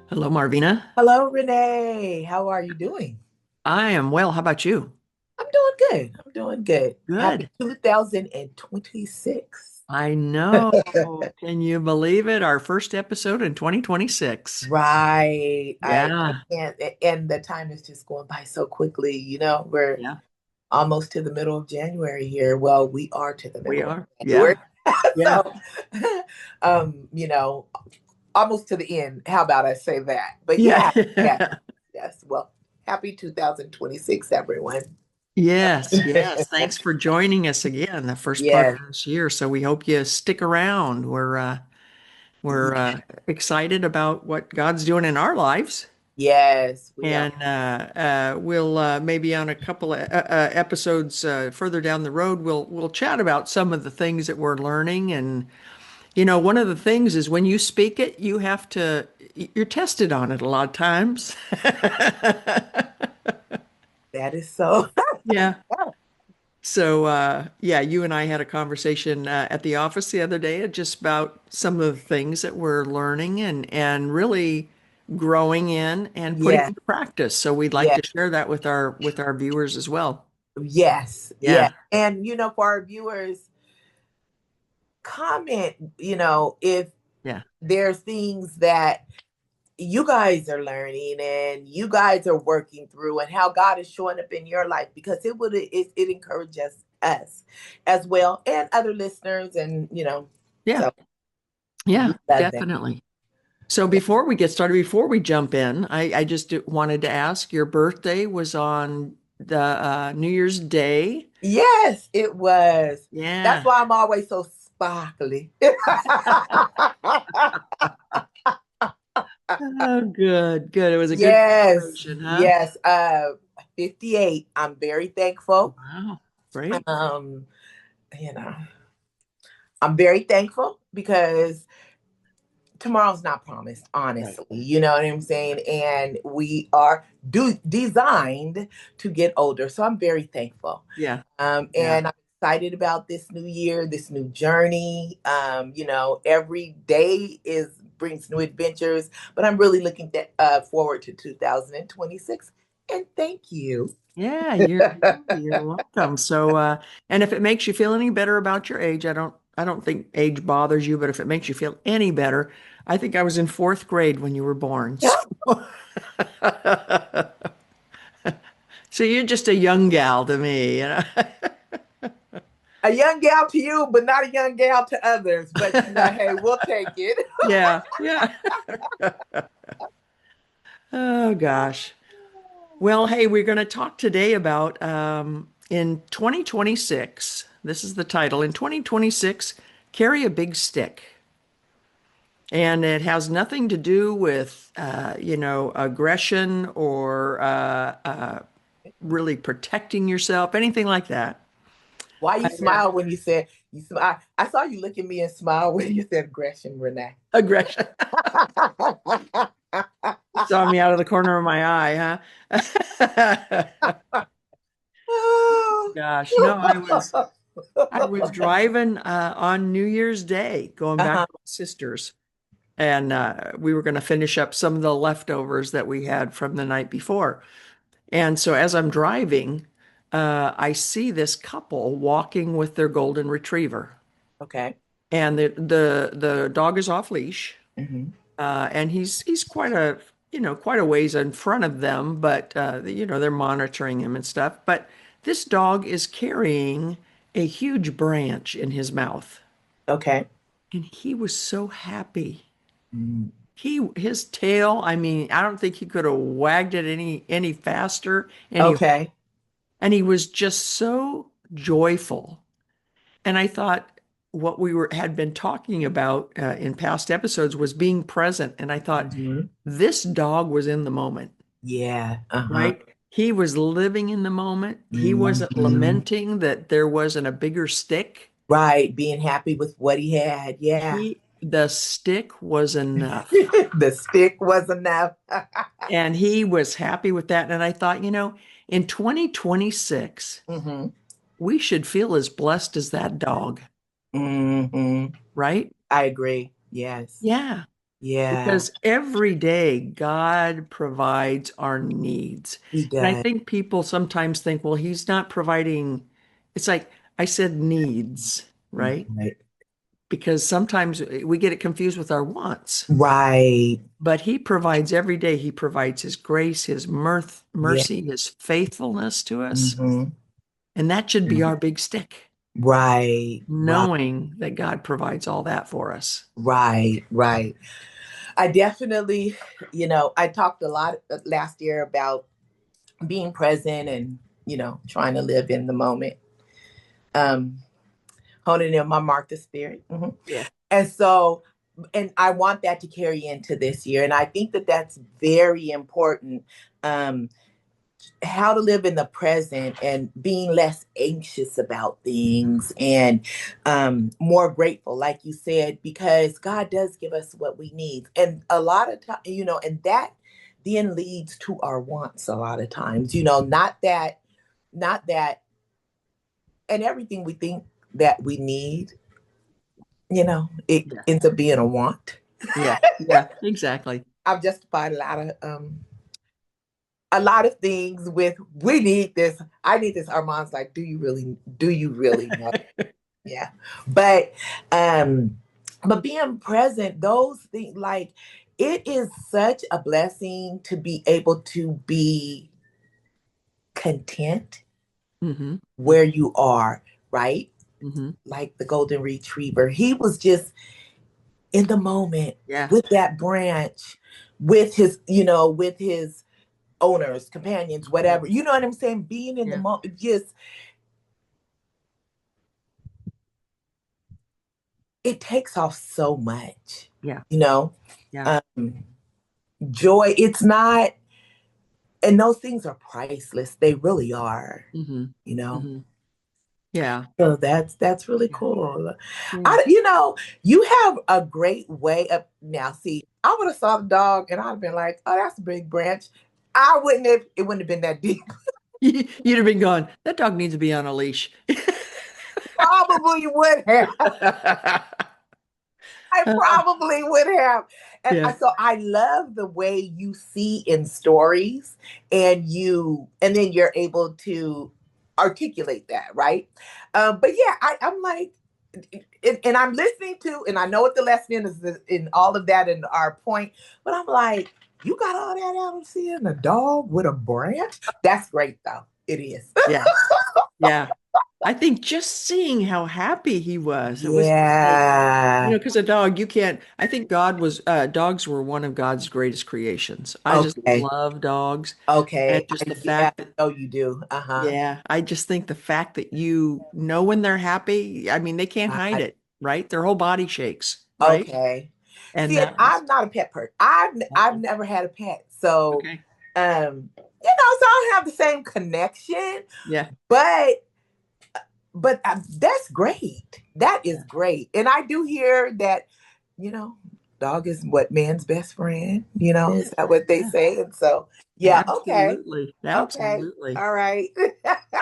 Hello, Marvina. Hello, Renee. How are you doing? I am well. How about you? I'm doing good. I'm doing good. Happy Good. 2026. I know. Can you believe it? Our first episode in 2026. Right. I Yeah. can't, and the time is just going by so quickly. We're Yeah, almost to the middle of January here. Well, we are to the we middle of are. January. Yeah. Yeah. So, um, you know, almost to the end. How about I say that? But yeah, yes, Yeah. yes. Well, happy 2026, everyone. Yes. Yes. Thanks for joining us again, the first part Yes. of this year. So we hope you stick around. We're excited about what God's doing in our lives. Yes, we are. And we'll maybe on a couple of episodes further down the road, we'll chat about some of the things that we're learning. And one of the things is when you speak it, you're tested on it a lot of times. That is so. Yeah. So yeah, you and I had a conversation at the office the other day just about some of the things that we're learning and really growing in and putting Yeah, into practice. So we'd like yeah, to share that with our viewers as well. yes, yeah. Yeah. And for our viewers, comment, if Yeah. there's things that you guys are learning and you guys are working through and how God is showing up in your life because it encourages us as well and other listeners and Yeah. so we Yeah, love that. definitely. So before we get started, before we jump in, I just wanted to ask, your birthday was on the New Year's Day. Yes, it was. That's Yeah. why I'm always so sparkly. Oh, good, good. It was a good Yes, celebration, huh? yes. 58. I'm very thankful. Wow. Great. Um, you know, I'm very thankful because tomorrow's not promised, Right. honestly. You know what I'm saying? And we are designed to get older. So I'm very thankful. Yeah. Yeah. And I'm excited about this new year, this new journey. Every day is brings new adventures, but I'm really looking forward to 2026. And thank you. Yeah, you're welcome. So and if it makes you feel any better about your age, I don't think age bothers you, but if it makes you feel any better, I think I was in fourth grade when you were born. So so you're just a young gal to me. A young gal to you, but not a young gal to others. But hey, we'll take it. Yeah, yeah. Oh gosh. Well, hey, we're going to talk today about in 2026. This is the title. In 2026, carry a big stick. And it has nothing to do with, aggression or really protecting yourself, anything like that. Why I, you smile when you said you smile? I saw you look at me and smile when you said aggression, Renee. aggression. Saw me out of the corner of my eye, huh? Gosh, no, I was driving on New Year's Day, going back Uh-huh. to my sister's, and we were going to finish up some of the leftovers that we had from the night before. And so as I'm driving, I see this couple walking with their golden retriever, Okay. and the dog is off leash, Hmm. and he's quite a ways in front of them, but they're monitoring him and stuff. But this dog is carrying a huge branch in his mouth, Okay. and he was so happy. Mm. His tail, I mean, I don't think he could have wagged it any faster, Okay. and he was just so joyful. And I thought what we had been talking about in past episodes was being present. And I thought Hmm. this dog was in the moment, Yeah. Uh-huh. right? He was living in the moment. He wasn't Hmm. lamenting that there wasn't a bigger stick. Right. Being happy with what he had. Yeah. The stick was enough. The stick was enough. And he was happy with that. And I thought, in 2026, Hmm. we should feel as blessed as that dog, Hmm. right? I agree. Yes. Yeah. Yeah, Because every day God provides our needs. he And I does. think people sometimes think, well, he's not providing. It's like I said needs, right? Right. Because sometimes we get it confused with our wants. Right. But he provides every day. He provides his grace, his Yeah. mercy, his faithfulness to us. Hmm. And that should be our big stick, Right. Right. knowing that God provides all that for us. Right. Right. I definitely, I talked a lot last year about being present and, trying to live in the moment. Um, Honing in my Martha spirit. Yeah. And so, and I want that to carry into this year. And I think that that's very important. Um, how to live in the present and being less anxious about things and more grateful, like you said, because God does give us what we need. And a lot of time, and that then leads to our wants a lot of times, not that, and everything we think that we need, it Yeah. ends up being a want. Yeah. Yeah. Exactly. I've justified a lot of things with we need this. I need this. Armand's like, do you really know? Yeah. But um but being present, those things, like, it is such a blessing to be able to be content Hmm. where you are, right? Hmm. Like the golden retriever. He was just in the moment Yeah. with that branch, with his owners, companions, Yeah. whatever. You know what I'm saying? Being in the Yeah. moment, just it takes off so much, Yeah. you know. Yeah. Um, Joy, it's not, and those things are priceless. They really are, Hmm. you know. Hmm. Yeah. So that's really Yeah. cool. Yeah. You have a great way of now. See, I would have saw the dog and I'd have been like, "Oh, that's a big branch." I wouldn't have. It wouldn't have been that deep. You'd have been going, that dog needs to be on a leash. Probably would have. I probably would have. And Yeah. so I love the way you see in stories, and then you're able to articulate that, right? But yeah, I'm like, and I'm listening to, and I know what the lesson is in all of that and our point, but I'm like, you got all that out of seeing a dog with a branch? That's great, though. It is. Yeah. Yeah. I think just seeing how happy he was, it was like, Yeah. because a dog, you can't, I think dogs were one of God's greatest creations. I just Okay. love dogs. And Okay. just the Yeah, fact that, I know you do. Uh-huh. yeah, I just think the fact that you know when they're happy, I mean, they can't hide I, it, right? Their whole body shakes, right? okay. And See, and that was, I'm not a pet person. I've never had a pet, so okay. so I don't have the same connection. Yeah. But that's great. That is Yeah. great, and I do hear that. You know, dog is what man's best friend. Yeah. Is that what they Yeah. say? And so, yeah, okay, Absolutely. okay, Absolutely. all right.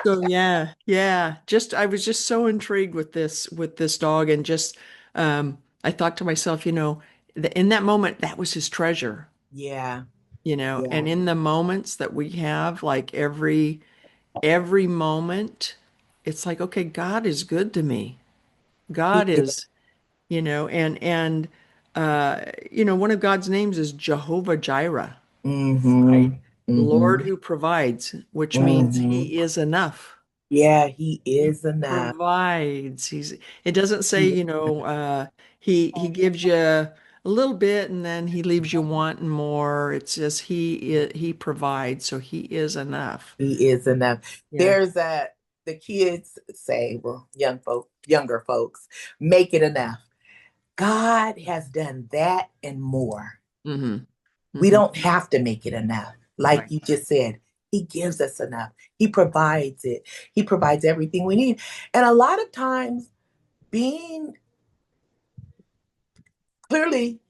So yeah, yeah. Just I was just so intrigued with this dog and just I thought to myself, in that moment that was his treasure, Yeah, and yeah. in the moments that we have, like every moment, it's like, okay, God is good to me. He God is. is, and one of God's names is Jehovah Jireh, right? Mm-hmm. The Lord Mm-hmm. who provides, which means Mm-hmm. he is enough. Yeah, he He is enough. provides. It doesn't say, He- he gives you a little bit and then he leaves you wanting more. It's just he provides, so he is enough. He is enough. Yeah. There's the kids say, well, younger folks, make it enough. God has done that and more. Hmm. We Hmm. don't have to make it enough. Like Right. you just said, he gives us enough. He provides it. He provides everything we need. And a lot of times, being clearly,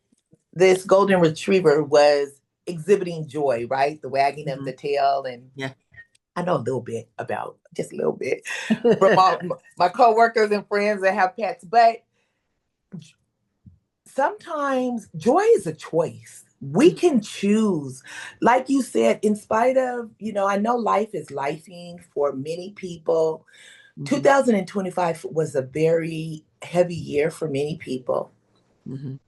this golden retriever was exhibiting joy, right? The wagging of Hmm. the tail and Yeah. I know a little bit about, just a little bit, from all my coworkers and friends that have pets, but sometimes joy is a choice. We can choose. Like you said, in spite of, I know life is lifing for many people. Mhm, 2025 was a very heavy year for many people, mhm,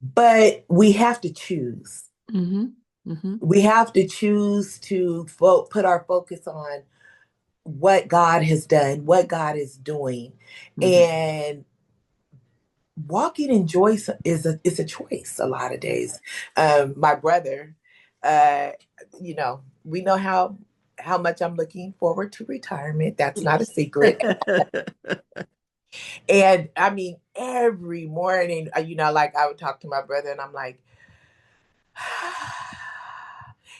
but we have to choose. mhm, mhm, We have to choose to put our focus on what God has done, what God is doing. mhm. And walking in joy is a choice a lot of days. My brother, uh, we know how much I'm looking forward to retirement. That's not a Yes. secret. And I mean, every morning, like I would talk to my brother, and I'm like,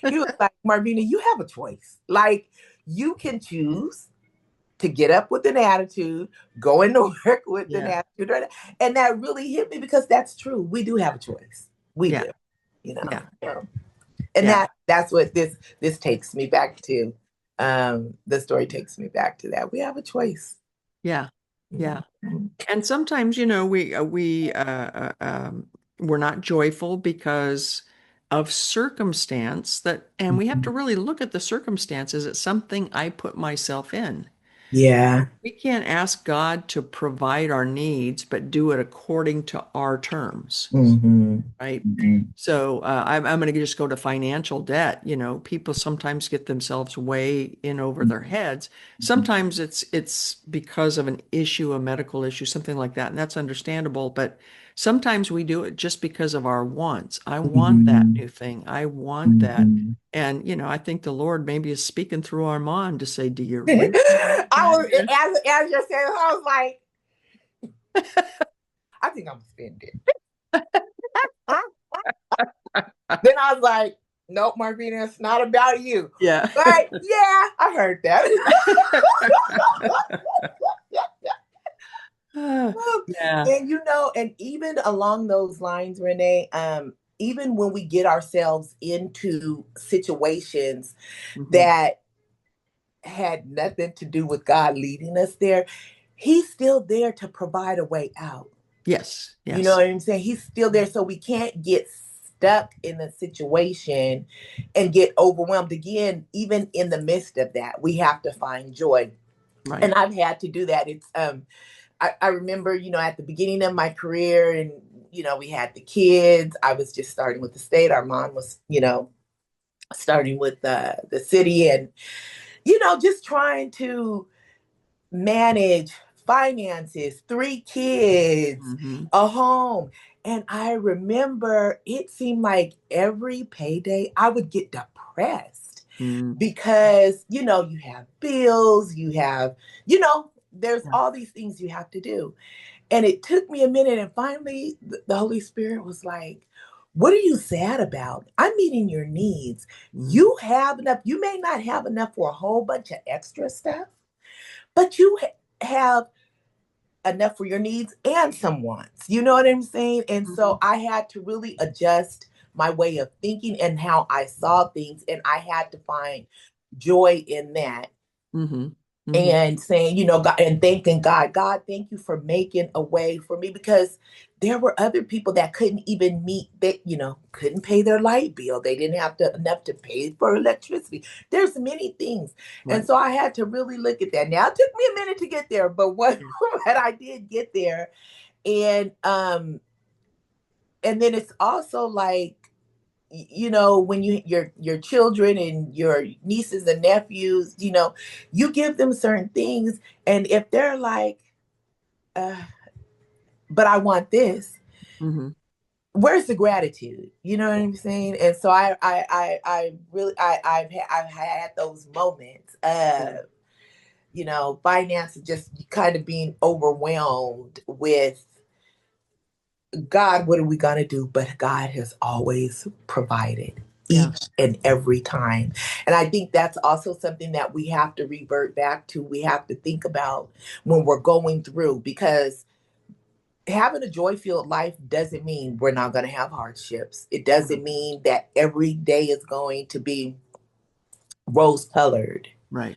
he was like, Marvina, you have a choice. Like, you can choose to get up with an attitude, go into work with an Yeah, attitude. And that really hit me because that's true. We do have a choice. We yeah, do, you know. yeah, So, and yeah, that's what this takes me back to. The story takes me back to that. We have a choice. yeah, yeah. Mhm. And sometimes, we're not joyful because of circumstance and we have to Mhm. really look at the circumstances. It's something I put myself in. Yeah. We can't ask God to provide our needs, but do it according to our terms, Hmm. right? Hmm. So I'm going to just go to financial debt. People sometimes get themselves way in over their heads. Sometimes it's because of an issue, a medical issue, something like that, and that's understandable. But sometimes we do it just because of our wants. I want that Hmm. new thing. I want that. Hmm. And I think the Lord maybe is speaking through Armand to say, "Do you really I want was this?" as you're saying, I was like, I think I'm offended. Then I was like, nope, Marvina, it's not about you. Yeah. But yeah, I heard that. Yeah. And even along those lines, Renee, even when we get ourselves into situations Mhm. that had nothing to do with God leading us there, He's still there to provide a way out. Yes. You know Yes. what I'm saying? He's still there. So we can't get stuck in the situation and get overwhelmed again, even in the midst of that. We have to find joy. Right. And I've had to do that. I remember, at the beginning of my career and we had the kids. I was just starting with the state. Our mom was, starting with the city and, just trying to manage finances, three kids, Hmm. a home. And I remember it seemed like every payday I would get depressed Mm. because, you have bills, there's Yeah. all these things you have to do. And it took me a minute. And finally, the Holy Spirit was like, what are you sad about? I'm meeting your needs. Mm. You have enough. You may not have enough for a whole bunch of extra stuff, but you have enough for your needs and some wants. You know what I'm saying? And so Mhm. I had to really adjust my way of thinking and how I saw things. And I had to find joy in that Mhm. Mhm. and saying, God, and thanking God, God, thank you for making a way for me because there were other people that couldn't even meet that, couldn't pay their light bill. They didn't have enough to pay for electricity. There's many things. And Right. so I had to really look at that. Now it took me a minute to get there, but what Yeah. but I did get there. And then it's also like when your children and your nieces and nephews, you give them certain things, and if they're like, uh, but I want this, Mhm. where's the gratitude? You know what I'm saying? And so I really I've had those moments Yeah. finance just kind of being overwhelmed with God, what are we going to do? But God has always provided Yeah. each and every time. And I think that's also something that we have to revert back to. We have to think about when we're going through because having a joy filled life doesn't mean we're not going to have hardships. It Mhm. doesn't mean that every day is going to be rose colored. Right.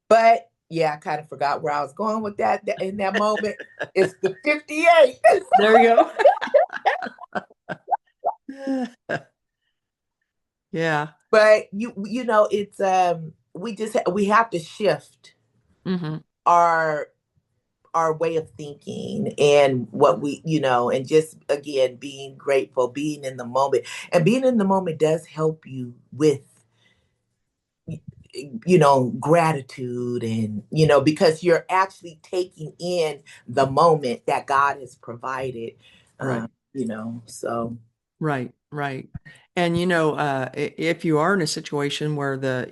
But yeah, I kind of forgot where I was going with that in that moment. It's the 58. There you go. Yeah. But you know, it's we have to shift Hmm. our way of thinking and what we, and just again being grateful, being in the moment. And being in the moment does help you with gratitude, and because you're actually taking in the moment that God has provided. Right. So Right. Right. And if you are in a situation where the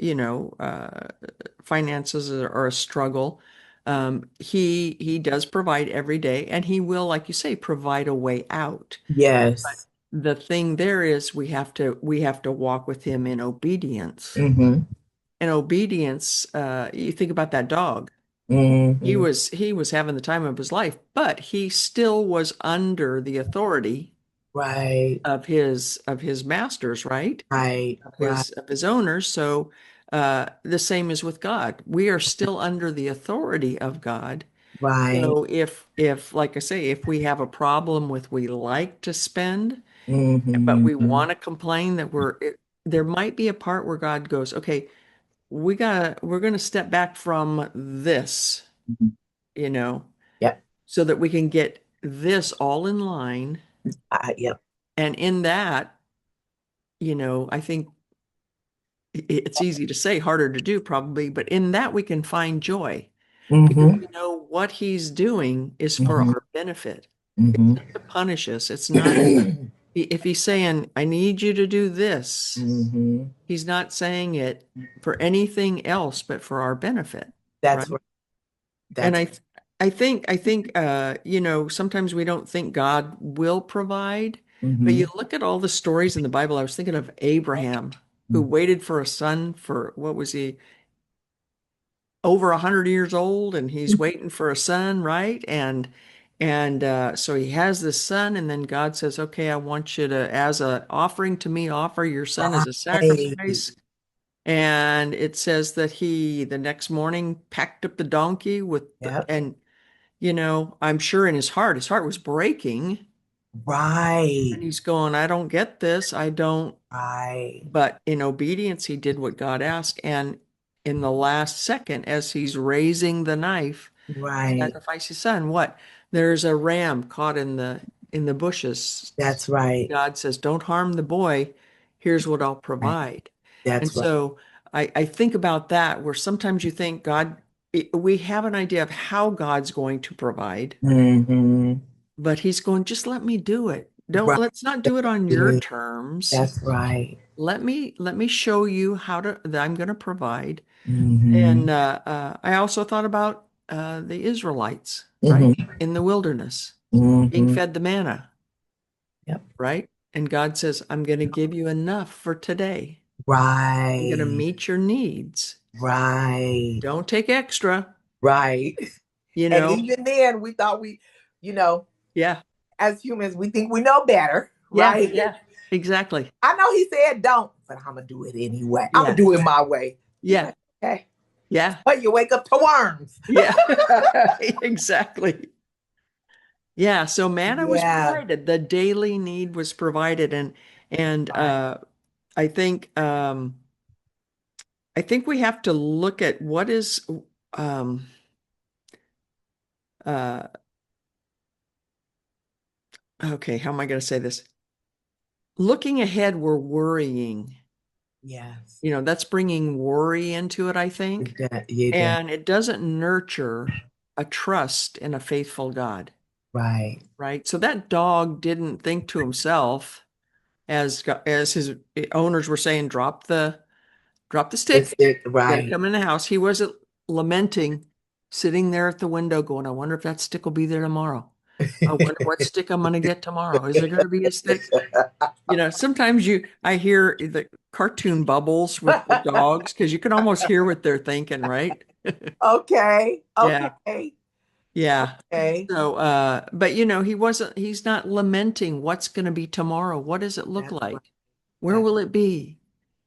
finances are a struggle, he does provide every day, and he will, like you say, provide a way out. yes. The thing there is we have to walk with him in obedience. Mm-hmm. And obedience, you think about that dog. He Mm-hmm. was having the time of his life, but he still was under the authority Right, of his masters, right? right, Of right, his owners. So the same is with God. We are still under the authority of God. right. So if like I say, if we have a problem with we like to spend, but we Mm-hmm. want to complain that there might be a part where God goes, okay, we're gonna step back from this, you know, Yep. so that we can get this all in line. Yep. And in that, I think it's easy to say, harder to do probably, but in that we can find joy because Mm-hmm. we know what he's doing is for Mm-hmm. our benefit. It's Mm-hmm. not to punish us. It's not, if he's saying, I need you to do this, Mm-hmm. he's not saying it for anything else but for our benefit, That's right? right. And That's I think sometimes we don't think God will provide, but mm-hmm. you look at all the stories in the Bible. I was thinking of Abraham, who waited for a son for, what was he, over 100 years old, and he's waiting for a son, right? And so he has this son, and then God says, "Okay, I want you to, as an offering to me, offer your son as a Right. sacrifice." And it says that he, the next morning, packed up the donkey Yep. and I'm sure in his heart was breaking, Right. and he's going, I don't get this. I don't. Right. But in obedience, he did what God asked. And in the last second, as he's raising the knife to Right. sacrifice his son, what? There's a ram caught in the bushes. That's right. God says, don't harm the boy. Here's what I'll provide. And That's right. so I think about that, where sometimes you think we have an idea of how God's going to provide, Mm-hmm. but he's going, just let me do it. Don't Right. Let's not do it on your terms. That's right. Let me show you that I'm going to provide. Mm-hmm. And I also thought about the Israelites, right, Mm-hmm. in the wilderness, being Mm-hmm. fed the manna, Yep. right? And God says, I'm going to give you enough for today. I'm going to Right. meet your needs. Right. Don't take extra, Right. you And know? even then, we thought you know, Yeah, as humans, we think we know better, yeah, right? yeah, exactly. I know he said don't, but I'm gonna do it anyway. I'm gonna Yeah, do it my way. He's yeah, like, okay. yeah, But you wake up to worms. yeah, exactly. Yeah, so manna was Yeah. provided. The daily need was provided, and Right. I think we have to look at what is um, uh, okay. How am I going to say this? Looking ahead, we're worrying. Yes. That's bringing worry into it, I think, You did. and it doesn't nurture a trust in a faithful God, Right. right? So that dog didn't think to himself, as his owners were saying, drop the stick. You got to Right. come in the house. He wasn't lamenting, sitting there at the window going, I wonder if that stick will be there tomorrow. I wonder what stick I'm going to get tomorrow. Is there going to be a stick? Sometimes I hear the cartoon bubbles with the dogs because you can almost hear what they're thinking, right? Okay. Yeah. Okay. Yeah. Okay. So, but he's not lamenting what's going to be tomorrow. What does it look That's right. like? Where That's will it be?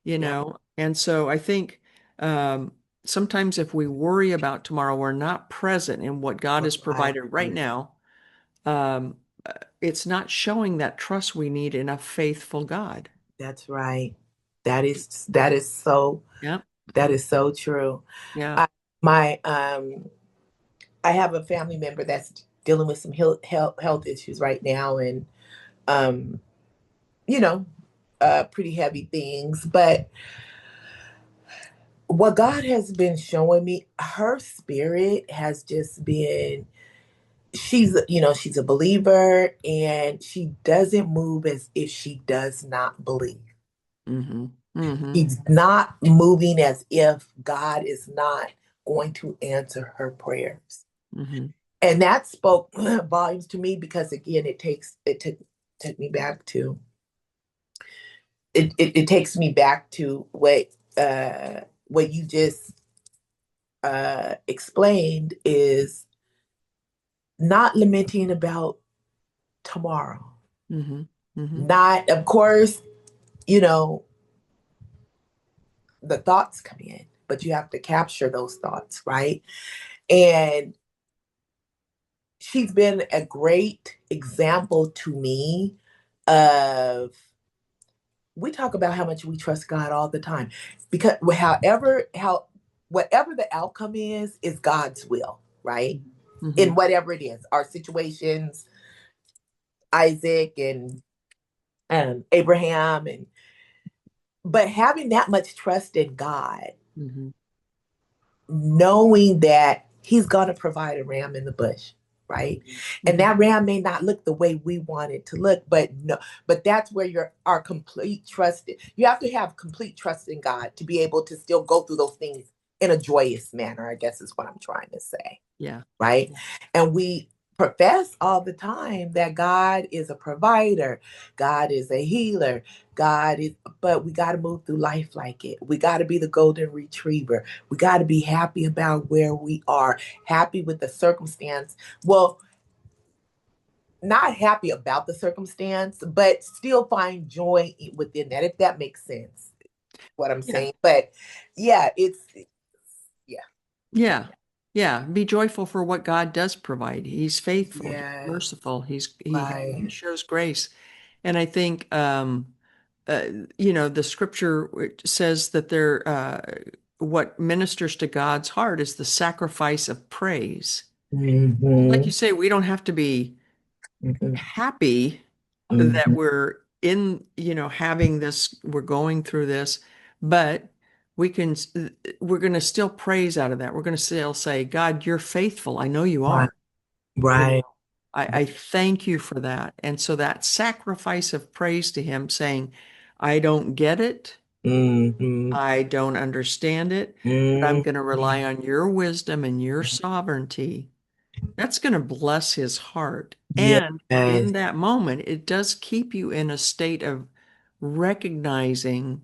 You yeah. know, And so I think um, sometimes if we worry about tomorrow, we're not present in what God has Right. provided right now. Um, it's not showing that trust we need in a faithful God. That's right. That is Yeah. that is so true. Yeah. I, my I have a family member that's dealing with some health issues right now, and um, you know, pretty heavy things. But what God has been showing me, her spirit has just been, she's a believer, and she doesn't move as if she does not believe. Mm-hmm. Mm-hmm. She's not moving as if God is not going to answer her prayers. Mm-hmm. And that spoke volumes to me, because again, it took me back to it takes me back to what you just explained, is not lamenting about tomorrow. Mm-hmm. Mm-hmm. Not, of course, you know, the thoughts come in, but you have to capture those thoughts, right? And she's been a great example to me of, we talk about how much we trust God all the time, because whatever the outcome is God's will, right? Mm-hmm. In whatever it is, our situations, Isaac and Abraham, and but having that much trust in God, Mm-hmm. knowing that He's gonna provide a ram in the bush, right? And Mm-hmm. that ram may not look the way we want it to look, but no, but that's where our complete trust. You have to have complete trust in God to be able to still go through those things in a joyous manner, I guess is what I'm trying to say, Yeah. right? And we profess all the time that God is a provider, God is a healer, but we got to move through life like it. We got to be the golden retriever. We got to be happy about where we are, happy with the circumstance. Well, not happy about the circumstance, but still find joy within that, if that makes sense, what I'm Yeah. saying. But yeah, yeah, Yeah. Yeah. Be joyful for what God does provide. He's faithful. He's yeah, merciful. He right. shows grace. And I think uh, the scripture says that what ministers to God's heart is the sacrifice of praise. Like you Hmm. say, we don't have to be Hmm. happy that Hmm. we're having this, we're going through this, but we can, we're going to still praise out of that. We're going to still say, God, you're faithful. I know you Right, are. You know, right. I thank you for that. And so that sacrifice of praise to him, saying, I don't get it. Hmm. I don't understand it, but I'm Hmm. going to rely on your wisdom and your sovereignty. That's going to bless his heart. And Yes. in that moment, it does keep you in a state of recognizing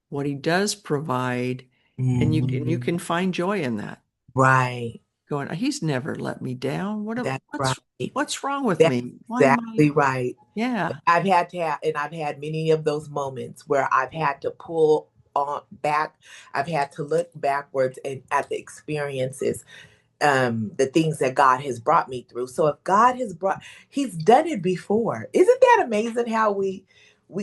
what he does provide, and you Hmm. can find joy in that. Right. Going, he's never let me down. That's right. What's wrong with That's me? Why am I? exactly right. Yeah. I've had many of those moments where I've had to pull on back. I've had to look backwards and at the experiences, the things that God has brought me through. So if He's done it before. Isn't that amazing how we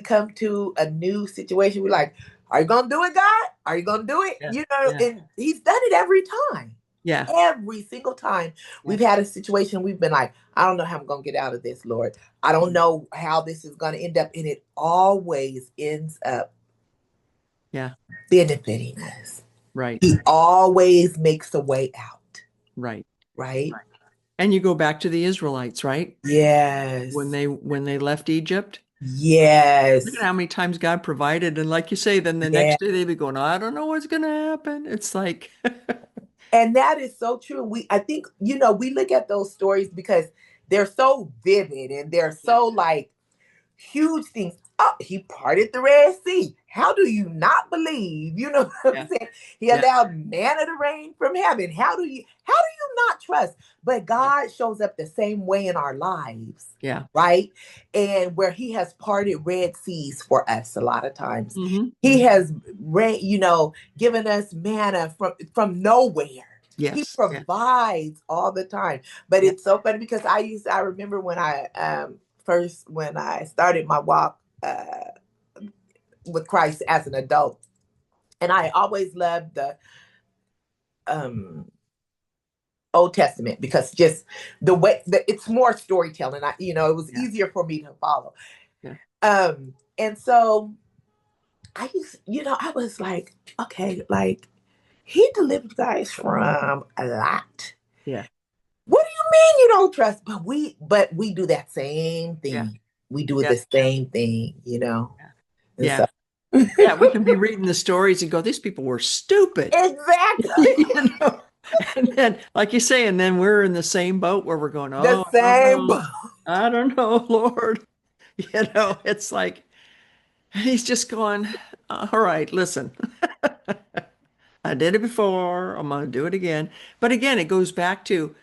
come to a new situation? We're like, are you gonna do it, God? Are you gonna do it? Yeah. Yeah. And He's done it every time. Yeah. Every single time Yeah. we've had a situation, we've been like, I don't know how I'm gonna get out of this, Lord. I don't know how this is gonna end up. And it always ends up Yeah. benefiting us. Right. He always makes a way out, Right. right? And you go back to the Israelites, right? When Yes. they left Egypt, look at Yes. how many times God provided. And like you say, then the Yeah. next day they'd be going, I don't know what's going to happen. It's like, And that is so true. I think, we look at those stories because they're so vivid, and they're yeah, so like huge things. Oh, he parted the Red Sea. How do you not believe? You know what I'm Yeah. saying? He Yeah. allowed manna to rain from heaven. How do you not trust? But Yeah. God shows up the same way in our lives, Yeah. right? And where he has parted Red Seas for us a lot of times. Hmm. He has given us manna from nowhere. He Yes. Yeah. provides all the time. But Yeah. it's so funny because I remember when I started my walk with Christ as an adult, and I always loved the um Old Testament because just the way that it's more storytelling. It was Yeah. easier for me to follow. Yeah. And so I was like, okay, like he delivered you guys from a lot. Yeah. What do you mean you don't trust? But we do that same Yeah. thing. We do Yeah. the same thing. Yeah. And Yeah. so Yeah. We can be reading the stories and go, these people were stupid. exactly You know? And then, like you say, and then we're in the same boat where we're going, the oh, I don't same. know. I don't know, Lord. It's like he's just going, all right, listen, I did it before. I'm going to do it again. But again, it goes back to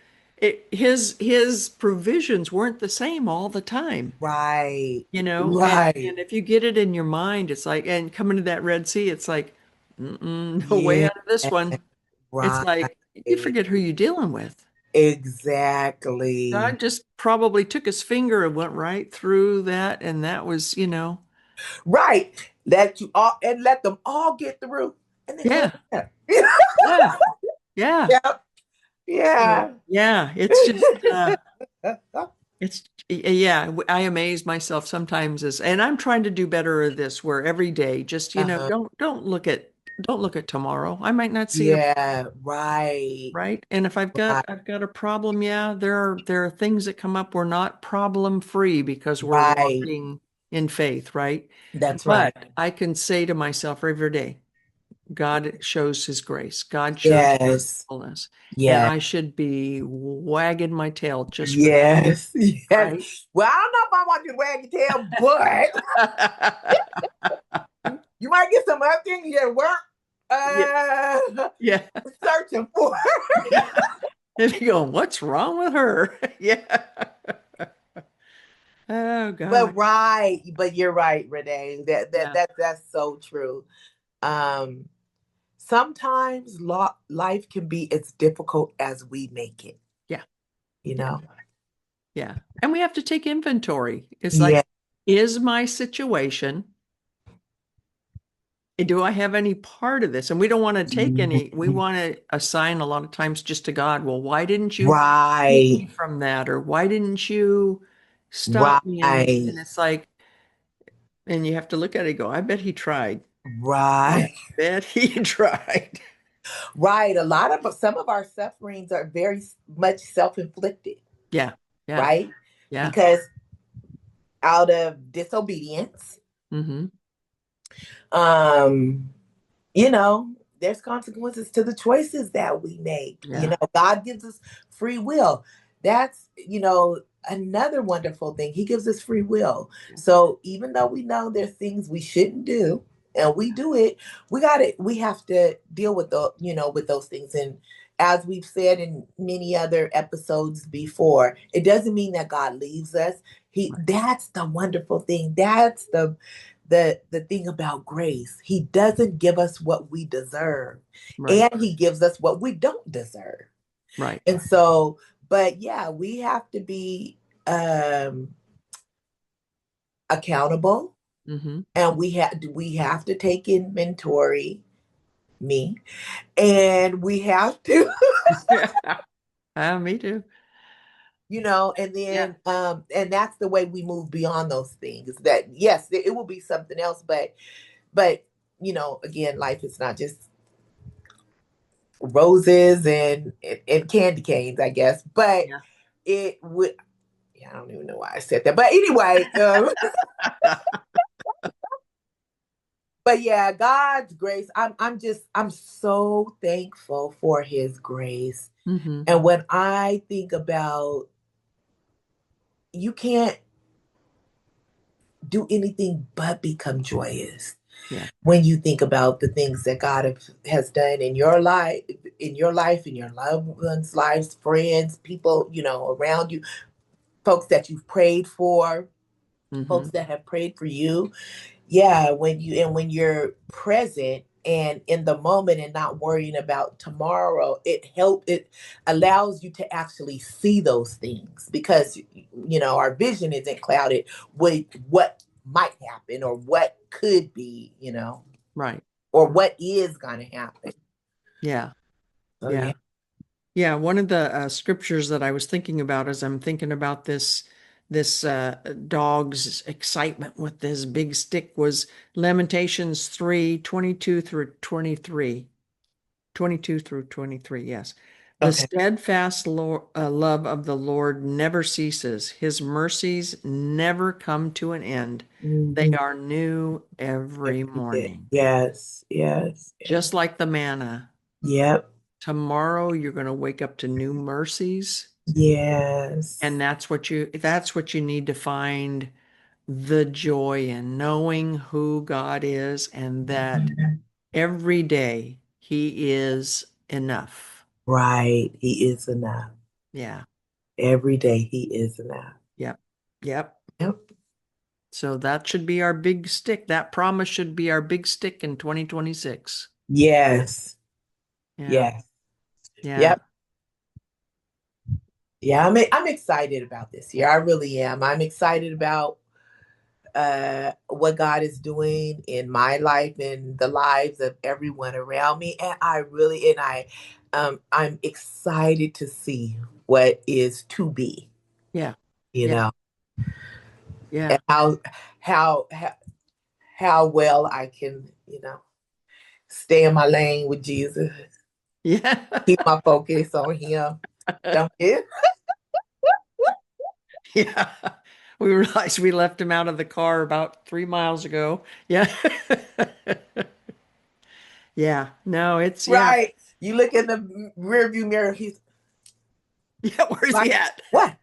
his provisions weren't the same all the time, Right. and Right. if you get it in your mind, it's like, and coming to that Red Sea, it's like, no way Yeah. out of this one. It's Right. like, you forget who you're dealing with. Exactly. God just probably took his finger and went right through that, and that was, Right. Let them all get through and then close yeah, it. yeah, yeah. Yep. So Yeah. yeah, it's just it's yeah, I amaze myself sometimes and I'm trying to do better at this where every day just, Uh-huh. don't look at tomorrow. I might not see it, Yeah. Right. right? And if I've got Right. I've got a problem, yeah, there are things that come up. We're not problem free because we're Right. walking in faith, right? That's right. But I can say to myself every day, God shows his grace. God shows Yes. fullness. And Yes. I should be wagging my tail just for that, Yes. right? Yes. Well, I don't know if I want you to wag your tail, but you might get some other things at work Yeah, uh yeah, searching for. yeah. And you go, what's wrong with her? Yeah. Oh God. But you're right, Renee. Yeah. That's so true. Um, Sometimes life can be as difficult as we make it, Yeah. you Yeah. know? Yeah. And we have to take inventory. It's like, Yeah, is my situation, do I have any part of this? And we don't want to take any, we want to assign a lot of times just to God. Well, why didn't you keep me right, from that? Or why didn't you stop me? And right, it's like, and you have to look at it and go, I bet he tried. I right, bet he tried. right. Some of our sufferings are very much self-inflicted, Yeah. Yeah. right? Yeah. Because out of disobedience, Hmm. um, you know, there's consequences to the choices that we make. Yeah. God gives us free will. That's, another wonderful thing. He gives us free will. Yeah. So even though we know there's things we shouldn't do and we do it, we have to deal with with those things. And as we've said in many other episodes before, it doesn't mean that God leaves us. Right. That's the wonderful thing. That's the thing about grace. He doesn't give us what we deserve, Right. and he gives us what we don't deserve. Right. And so, but yeah, we have to be um accountable, Hmm. and we have to take inventory, me, and we have to Yeah. Me too. and Yeah. and that's the way we move beyond those things. That yes, it will be something else, but again, life is not just roses and candy canes, I guess. But Yeah. it would. Yeah, I don't even know why I said that. But anyway, but yeah, God's grace. I'm so thankful for His grace. Hmm. And when I think about, you can't do anything but become joyous Yeah. when you think about the things that has done in your loved ones' lives, friends, people, around you, folks that you've prayed for, Hmm. folks that have prayed for you. Yeah, when you're present and in the moment and not worrying about tomorrow, it allows you to actually see those things, because our vision isn't clouded with what might happen or what could be, Right. or what is going to happen. Yeah. So Yeah. yeah. Yeah. One of the scriptures that I was thinking about as I'm thinking about this dog's excitement with this big stick was Lamentations 3:22 through 23. 22 through 23, yes. The Okay. steadfast love of the Lord never ceases. His mercies never come to an end. They Mhm. are new every morning. Yes, yes, yes. Just like the manna. Yep. Tomorrow you're going to wake up to new mercies, and Yes. that's what you need to find the joy in, knowing who God is and that Mhm. every day he is enough. Right. He is enough. Yeah. Every day he is enough. Yep. Yep. Yep. So that should be our big stick. That promise should be our big stick in 2026. Yes. Yeah. Yes. Yeah. Yep. Yeah. I'm excited about this year. I really am. I'm excited about what God is doing in my life and the lives of everyone around me. And I'm excited to see what is to be, Yeah. you Yeah. know, Yeah. and how how how well I can, stay in my lane with Jesus, Yeah. keep my focus on him. Don't it? Yeah. We realized we left him out of the car about 3 miles ago. Yeah. Yeah. No, it's, yeah. Right. You look in the rear view mirror, he's Yeah. Where's like, he at? what?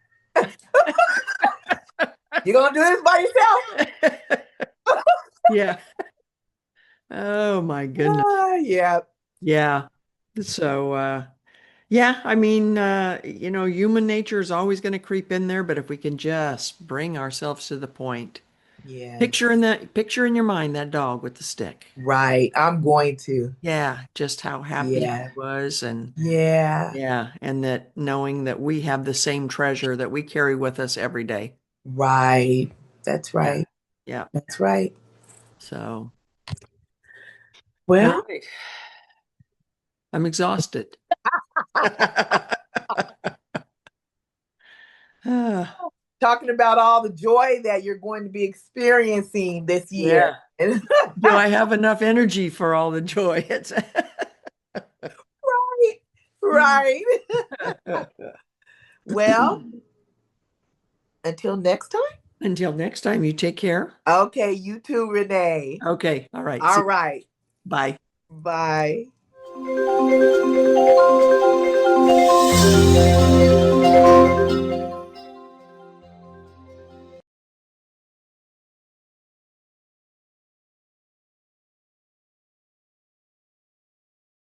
You gonna do this by yourself? Yeah. Oh my goodness. Yeah. Yeah. So, yeah, I mean, human nature is always going to creep in there, but if we can just bring ourselves to the point, Yes. picture in your mind that dog with the stick. Right. I'm going to. Yeah, just how happy he Yeah. was, and Yeah. yeah, and that knowing that we have the same treasure that we carry with us every day. Right. That's Yeah. right. Yeah. That's right. So, all Well, right. I'm exhausted. Ah, talking about all the joy that you're going to be experiencing this year. yeah. Do I have enough energy for all the joy? It's Right. Right. Well, until next time. Until next time, you take care. Okay, you too, Renee. Okay. All right. See All you. right. Bye. Bye.